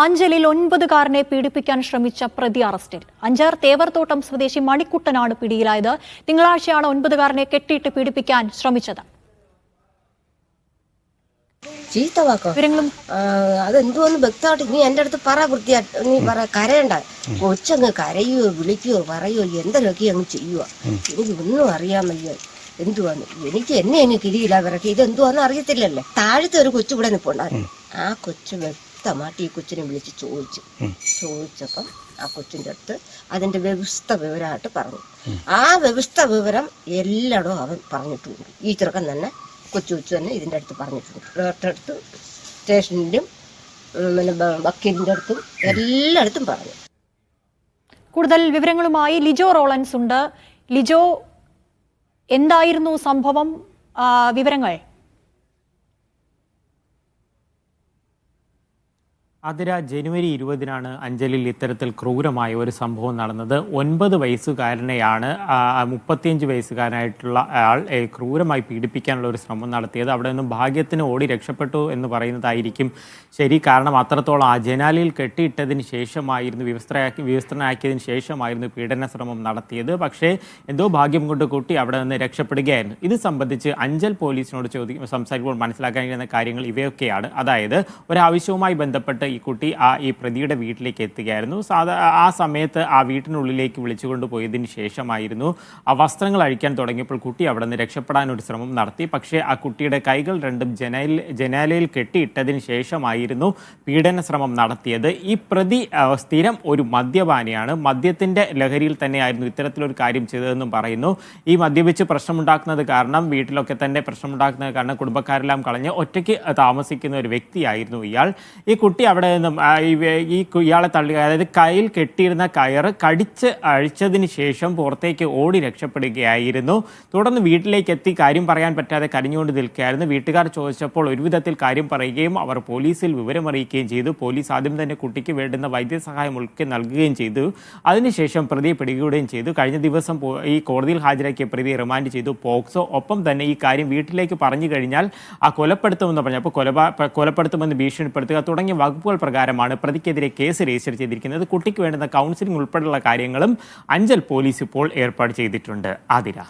അഞ്ചലിൽ 9കാരനെ പീഡിപ്പിക്കാൻ ശ്രമിച്ച പ്രതി അറസ്റ്റിൽ. അഞ്ചാർ തേവർത്തോട്ടം സ്വദേശി മണിക്കുട്ടനാണ് പിടിയിലായത്. തിങ്കളാഴ്ചയാണ് 9കാരനെ കെട്ടിയിട്ട് പീഡിപ്പിക്കാൻ ശ്രമിച്ചത്. വിവരങ്ങളും അതെന്തോന്ന് വ്യക്തമായിട്ട് നീ എൻ്റെ അടുത്ത് പറ, വൃത്തിയായിട്ട് നീ പറ. കരയണ്ട, കൊച്ചങ്ങ് കരയോ വിളിക്കുകയോ പറയോ എന്തൊക്കെ അങ്ങ് ചെയ്യുക. എനിക്ക് ഒന്നും അറിയാൻ വയ്യ എന്തുവാന്ന്. എന്നെ കിരിയില്ല വിറക്കി ഇതെന്തുവാന്ന് അറിയത്തില്ലല്ലേ. താഴത്തെ ഒരു കൊച്ചു ഇവിടെ നിൽപ്പുണ്ടായിരുന്നു. ആ കൊച്ചു വ്യക്തമായിട്ട് ഈ കൊച്ചിനെ വിളിച്ച് ചോദിച്ചപ്പം ആ കൊച്ചിൻ്റെ അടുത്ത് അതിൻ്റെ വ്യവസ്ഥ വിവരമായിട്ട് പറഞ്ഞു. ആ വ്യവസ്ഥ വിവരം എല്ലായിടവും അവൻ പറഞ്ഞിട്ടുണ്ട്. ഈ ചെറുക്കൻ തന്നെ കൊച്ചു തന്നെ ഇതിൻ്റെ അടുത്ത് പറഞ്ഞിട്ടുണ്ട്. അടുത്ത് സ്റ്റേഷനിലും പിന്നെ വക്കീലിൻ്റെ അടുത്തും എല്ലായിടത്തും പറഞ്ഞു. കൂടുതൽ വിവരങ്ങളുമായി ലിജോ റോളൻസ് ഉണ്ട്. ലിജോ, എന്തായിരുന്നു സംഭവം? വിവരങ്ങൾ. അതിര ജനുവരി 20-നാണ് അഞ്ചലിൽ ഇത്തരത്തിൽ ക്രൂരമായ ഒരു സംഭവം നടന്നത്. 9 വയസ്സുകാരനെയാണ് 35 വയസ്സുകാരനായിട്ടുള്ള ആൾ ക്രൂരമായി പീഡിപ്പിക്കാനുള്ള ഒരു ശ്രമം നടത്തിയത്. അവിടെ നിന്നും ഭാഗ്യത്തിന് ഓടി രക്ഷപ്പെട്ടു എന്ന് പറയുന്നതായിരിക്കും ശരി. കാരണം അത്രത്തോളം ആ ജനാലയിൽ കെട്ടിയിട്ടതിന് ശേഷമായിരുന്നു, വിവസ്ത്രനാക്കിയതിന് ശേഷമായിരുന്നു പീഡന ശ്രമം നടത്തിയത്. പക്ഷേ എന്തോ ഭാഗ്യം കൊണ്ട് കുട്ടി അവിടെ നിന്ന് രക്ഷപ്പെടുകയായിരുന്നു. ഇത് സംബന്ധിച്ച് അഞ്ചൽ പോലീസിനോട് സംസാരിക്കുമ്പോൾ മനസ്സിലാക്കാൻ കഴിയുന്ന കാര്യങ്ങൾ ഇവയൊക്കെയാണ്. അതായത് ഒരാവശ്യവുമായി ബന്ധപ്പെട്ട് ഈ കുട്ടി ഈ പ്രതിയുടെ വീട്ടിലേക്ക് എത്തുകയായിരുന്നു. ആ സമയത്ത് ആ വീട്ടിനുള്ളിലേക്ക് വിളിച്ചുകൊണ്ട് പോയതിന് ശേഷമായിരുന്നു ആ വസ്ത്രങ്ങൾ അഴിക്കാൻ തുടങ്ങിയപ്പോൾ കുട്ടി അവിടെ നിന്ന് രക്ഷപ്പെടാനൊരു ശ്രമം നടത്തി. പക്ഷേ ആ കുട്ടിയുടെ കൈകൾ രണ്ടും ജനാലയിൽ കെട്ടിയിട്ടതിന് ശേഷമായിരുന്നു പീഡന ശ്രമം നടത്തിയത്. ഈ പ്രതി സ്ഥിരം ഒരു മദ്യപാനിയാണ്. മദ്യത്തിൻ്റെ ലഹരിയിൽ തന്നെയായിരുന്നു ഇത്തരത്തിലൊരു കാര്യം ചെയ്തതെന്നും പറയുന്നു. ഈ മദ്യപിച്ച് പ്രശ്നമുണ്ടാക്കുന്നത് കാരണം, വീട്ടിലൊക്കെ തന്നെ പ്രശ്നമുണ്ടാക്കുന്നത് കാരണം കുടുംബക്കാരെല്ലാം കളഞ്ഞ് ഒറ്റയ്ക്ക് താമസിക്കുന്ന ഒരു വ്യക്തിയായിരുന്നു ഇയാൾ. ഈ കുട്ടി അവിടെ നിന്നും ഇയാളെ തള്ളി, അതായത് കയ്യിൽ കെട്ടിയിരുന്ന കയറ് കടിച്ച് അഴിച്ചതിന് ശേഷം പുറത്തേക്ക് ഓടി രക്ഷപ്പെടുകയായിരുന്നു. തുടർന്ന് വീട്ടിലേക്ക് എത്തി കാര്യം പറയാൻ പറ്റാതെ കരഞ്ഞുകൊണ്ട് നിൽക്കുകയായിരുന്നു. വീട്ടുകാർ ചോദിച്ചപ്പോൾ ഒരു വിധത്തിൽ കാര്യം പറയുകയും അവർ പോലീസിൽ വിവരമറിയിക്കുകയും ചെയ്തു. പോലീസ് ആദ്യം തന്നെ കുട്ടിക്ക് വേണ്ടുന്ന വൈദ്യസഹായം ഉൾക്കെ നൽകുകയും ചെയ്തു. അതിനുശേഷം പ്രതിയെ പിടികൂടുകയും ചെയ്തു. കഴിഞ്ഞ ദിവസം ഈ കോടതിയിൽ ഹാജരാക്കിയ പ്രതിയെ റിമാൻഡ് ചെയ്തു, പോക്സോ. ഒപ്പം തന്നെ ഈ കാര്യം വീട്ടിലേക്ക് പറഞ്ഞു കഴിഞ്ഞാൽ കൊലപ്പെടുത്തുമെന്ന് പറഞ്ഞു. അപ്പോൾ കൊലപ്പെടുത്തുമെന്ന് ഭീഷണിപ്പെടുത്തുക തുടങ്ങിയ വകുപ്പുകൾ പ്രകാരമാണ് പ്രതിക്കെതിരെ കേസ് രജിസ്റ്റർ ചെയ്തിരിക്കുന്നത്. കുട്ടിക്ക് വേണ്ടുന്ന കൗൺസിലിംഗ് ഉൾപ്പെടെയുള്ള കാര്യങ്ങളും അഞ്ചൽ പോലീസ് ഇപ്പോൾ ഏർപ്പാട് ചെയ്തിട്ടുണ്ട്. ആതിര.